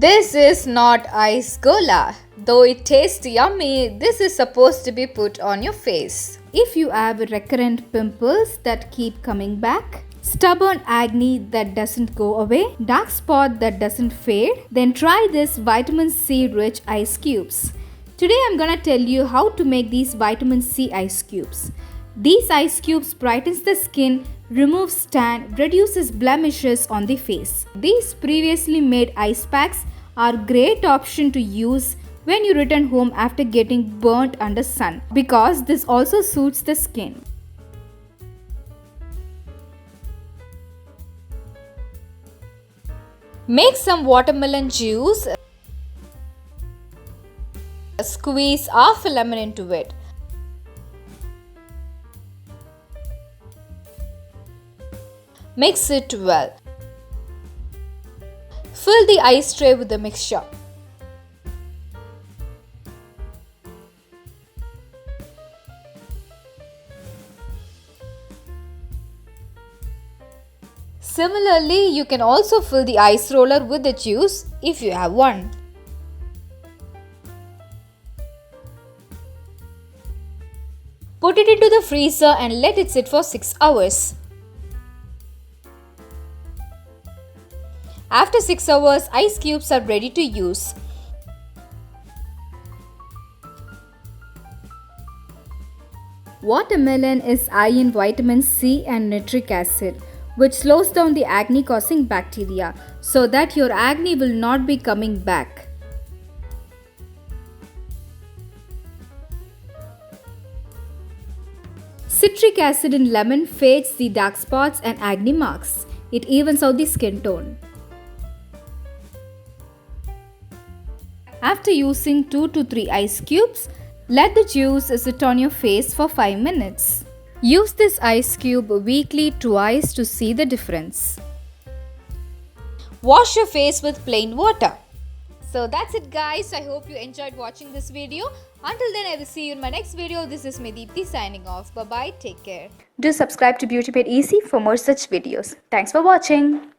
This is not ice gola. Though it tastes yummy, this is supposed to be put on your face. If you have recurrent pimples that keep coming back, stubborn acne that doesn't go away, dark spot that doesn't fade, then try this vitamin C rich ice cubes. Today I'm gonna tell you how to make these vitamin C ice cubes. These ice cubes brightens the skin, removes tan, reduces blemishes on the face. These previously made ice packs are great option to use when you return home after getting burnt under sun because this also suits the skin. Make some watermelon juice. Squeeze half a lemon into it. Mix it well. Fill the ice tray with the mixture. Similarly, you can also fill the ice roller with the juice if you have one. Put it into the freezer and let it sit for 6 hours. After 6 hours, ice cubes are ready to use. Watermelon is high in vitamin C and nitric acid, which slows down the acne causing bacteria so that your acne will not be coming back. Citric acid in lemon fades the dark spots and acne marks. It evens out the skin tone. After using 2 to 3 ice cubes, let the juice sit on your face for 5 minutes. Use this ice cube weekly twice to see the difference. Wash your face with plain water. So that's it guys. I hope you enjoyed watching this video. Until then, I will see you in my next video. This is Deepti signing off. Bye bye. Take care. Do subscribe to Beauty Made Easy for more such videos. Thanks for watching.